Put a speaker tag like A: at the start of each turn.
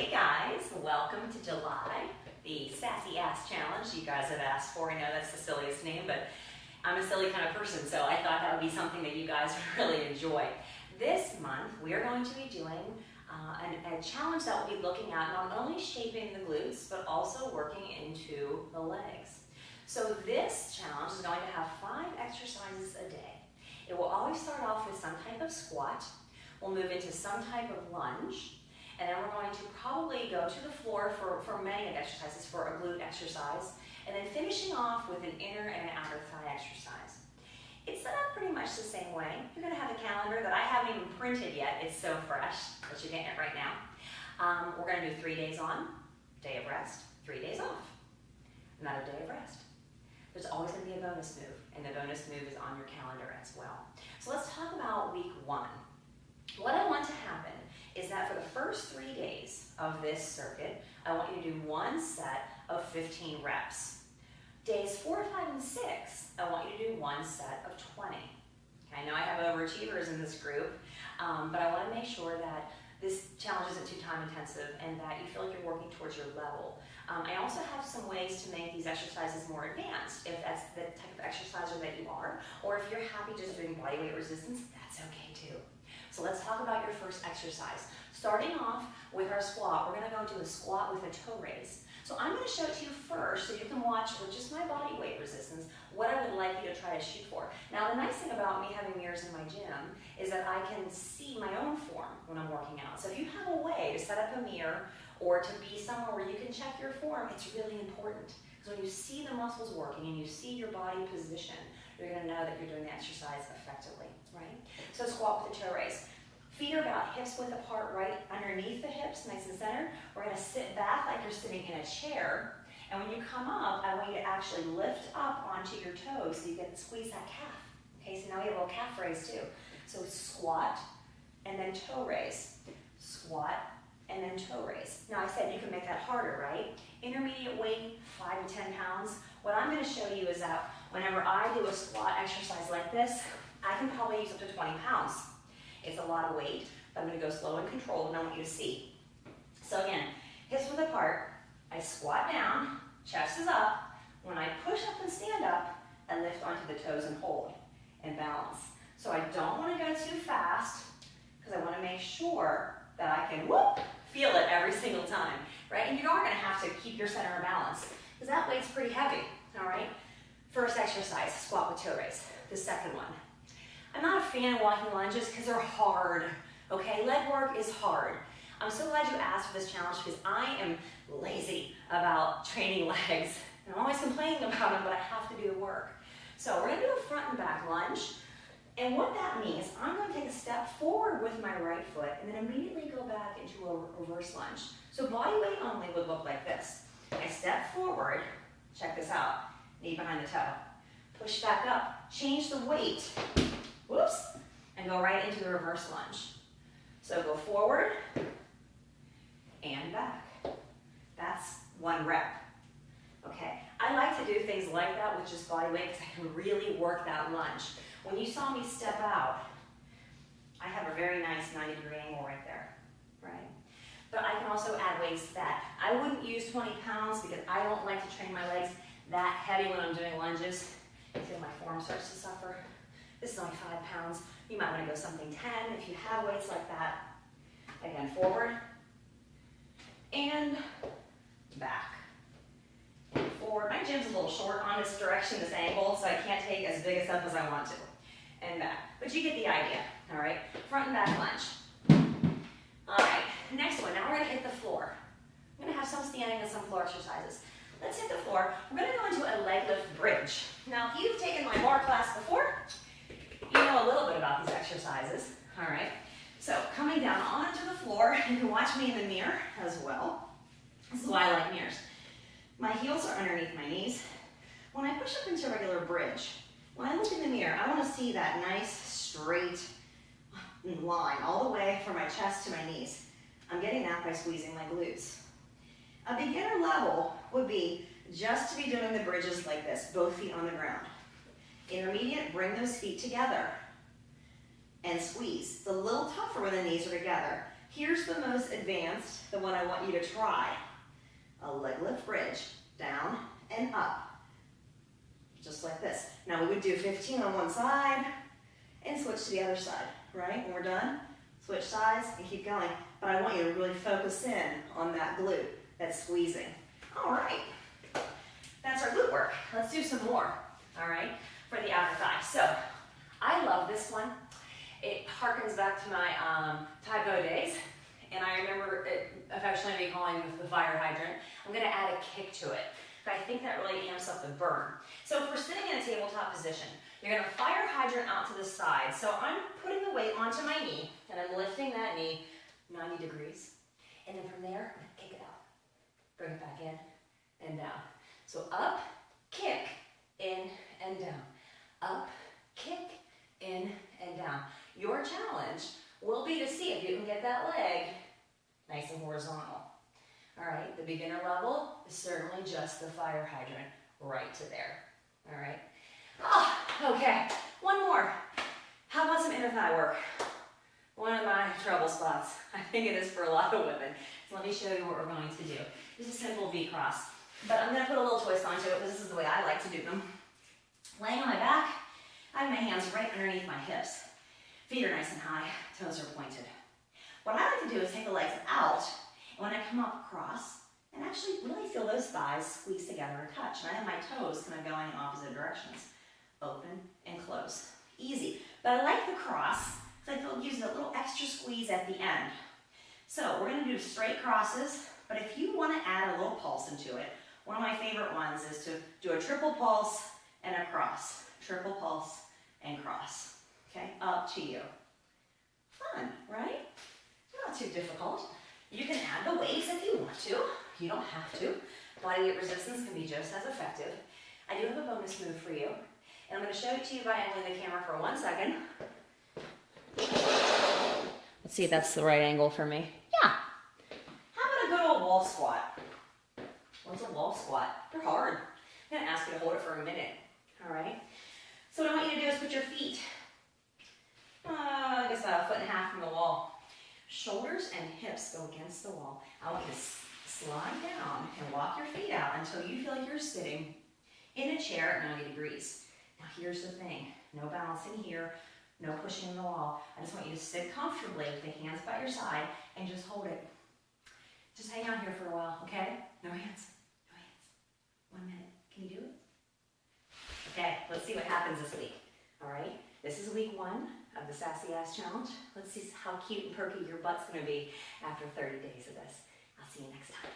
A: Hey guys, welcome to July, the Sassy Ass Challenge. You guys have asked for. I know that's the silliest name, but I'm a silly kind of person, so I thought that would be something that you guys would really enjoy. This month, we are going to be doing a challenge that will be looking at not only shaping the glutes, but also working into the legs. So this challenge is going to have 5 exercises a day. It will always start off with some type of squat. We'll move into some type of lunge. And then we're going to probably go to the floor for many of the exercises, for a glute exercise, and then finishing off with an inner and an outer thigh exercise. It's set up pretty much the same way. You're going to have a calendar that I haven't even printed yet. It's so fresh, but you're getting it right now. We're going to do 3 days on, day of rest, 3 days off, another day of rest. There's always going to be a bonus move, and the bonus move is on your calendar as well. So let's talk about week 1. What I want to happen is that for the first 3 days of this circuit, I want you to do 1 set of 15 reps. Days 4, 5, and 6, I want you to do 1 set of 20. I know I have overachievers in this group, but I want to make sure that this challenge isn't too time intensive and that you feel like you're working towards your level. I also have some ways to make these exercises more advanced, if that's the type of exerciser that you are, or if you're happy just doing bodyweight resistance, that's okay too. So let's talk about your first exercise. Starting off with our squat, we're going to go into a squat with a toe raise. So I'm going to show it to you first so you can watch with just my body weight resistance what I would like you to try to shoot for. Now the nice thing about me having mirrors in my gym is that I can see my own form when I'm working out. So if you have a way to set up a mirror or to be somewhere where you can check your form, it's really important. Because when you see the muscles working and you see your body position, you're going to know that you're doing the exercise effectively, right? So squat with a toe raise. Feet are about hips width apart, right underneath the hips, nice and centered. We're going to sit back like you're sitting in a chair. And when you come up, I want you to actually lift up onto your toes so you can squeeze that calf. Okay, so now we have a little calf raise too. So squat and then toe raise. Squat and then toe raise. Now I said you can make that harder, right? Intermediate weight, 5 to 10 pounds. What I'm going to show you is that whenever I do a squat exercise like this, I can probably use up to 20 pounds. It's a lot of weight, but I'm going to go slow and controlled, and I want you to see. So again, hips width apart, I squat down, chest is up. When I push up and stand up, I lift onto the toes and hold and balance. So I don't want to go too fast because I want to make sure that I can feel it every single time, right? And you are going to have to keep your center of balance because that weight's pretty heavy, all right? First exercise, squat with toe raise. The second one. I'm not a fan of walking lunges because they're hard, okay? Leg work is hard. I'm so glad you asked for this challenge because I am lazy about training legs. And I'm always complaining about them, but I have to do the work. So we're gonna do a front and back lunge. And what that means, I'm gonna take a step forward with my right foot and then immediately go back into a reverse lunge. So body weight only would look like this. I step forward, check this out, knee behind the toe. Push back up, change the weight. Whoops, and go right into the reverse lunge. So go forward and back. That's 1 rep. Okay, I like to do things like that with just body weight because I can really work that lunge. When you saw me step out, I have a very nice 90-degree angle right there, right? But I can also add weights to that. I wouldn't use 20 pounds because I don't like to train my legs that heavy when I'm doing lunges. I feel my form starts to suffer. This is only 5 pounds. You might want to go something 10 if you have weights like that. Again, forward and back. And forward. My gym's a little short on this direction, this angle, so I can't take as big a step as I want to. And back. But you get the idea, all right? Front and back lunge. All right, next one. Now we're going to hit the floor. I'm going to have some standing and some floor exercises. Let's hit the floor. We're going to go into a leg lift bridge. Now, if you've taken my bar class before, you know a little bit about these exercises, all right? So coming down onto the floor, you can watch me in the mirror as well. This is why I like mirrors. My heels are underneath my knees. When I push up into a regular bridge, when I look in the mirror, I want to see that nice straight line all the way from my chest to my knees. I'm getting that by squeezing my glutes. A beginner level would be just to be doing the bridges like this, both feet on the ground. Intermediate, bring those feet together and squeeze. It's a little tougher when the knees are together. Here's the most advanced, the one I want you to try. A leg lift bridge, down and up. Just like this. Now we would do 15 on one side and switch to the other side, right? When we're done, switch sides and keep going. But I want you to really focus in on that glute that's squeezing. All right, that's our glute work. Let's do some more, all right, for the outer thigh. So I love this one. It harkens back to my Taekwondo days, and I remember it affectionately calling this the fire hydrant. I'm gonna add a kick to it. But I think that really amps up the burn. So if we're sitting in a tabletop position, you're gonna fire hydrant out to the side. So I'm putting the weight onto my knee, and I'm lifting that knee 90 degrees. And then from there, I'm gonna kick it out. Bring it back in and down. So up, kick, in and down. Up, kick, in and down. Your challenge will be to see if you can get that leg nice and horizontal. All right, the beginner level is certainly just the fire hydrant right to there. All right. Oh, okay, one more. How about some inner thigh work? One of my trouble spots. I think it is for a lot of women. So let me show you what we're going to do. This is a simple V-cross, but I'm gonna put a little twist onto it because this is the way I like to do them. Laying on my back, I have my hands right underneath my hips. Feet are nice and high, toes are pointed. What I like to do is take the legs out, and when I come up across, and actually really feel those thighs squeeze together and touch. And I have my toes kind of going in opposite directions. Open and close. Easy. But I like the cross, so I feel use a little extra squeeze at the end. So we're going to do straight crosses, but if you want to add a little pulse into it, one of my favorite ones is to do a triple pulse and a cross. Triple pulse and cross. Okay, up to you. Fun, right? Not too difficult. You can add the weights if you want to. You don't have to. Body weight resistance can be just as effective. I do have a bonus move for you, and I'm going to show it to you by angling the camera for 1 second. Let's see if that's the right angle for me. Yeah. How about a good old wall squat? What's a wall squat? They're hard. I'm going to ask you to hold it for a minute. All right? So what I want you to do is put your feet, I guess about 1.5 feet from the wall. Shoulders and hips go against the wall. I want you to slide down and walk your feet out until you feel like you're sitting in a chair at 90 degrees. Now here's the thing, no balancing here, no pushing in the wall. I just want you to sit comfortably with the hands by your side and just hold it. Just hang out here for a while, okay? No hands, no hands. 1 minute, can you do it? Okay, let's see what happens this week, all right? This is week 1 of the Sassy Ass Challenge. Let's see how cute and perky your butt's gonna be after 30 days of this. I'll see you next time.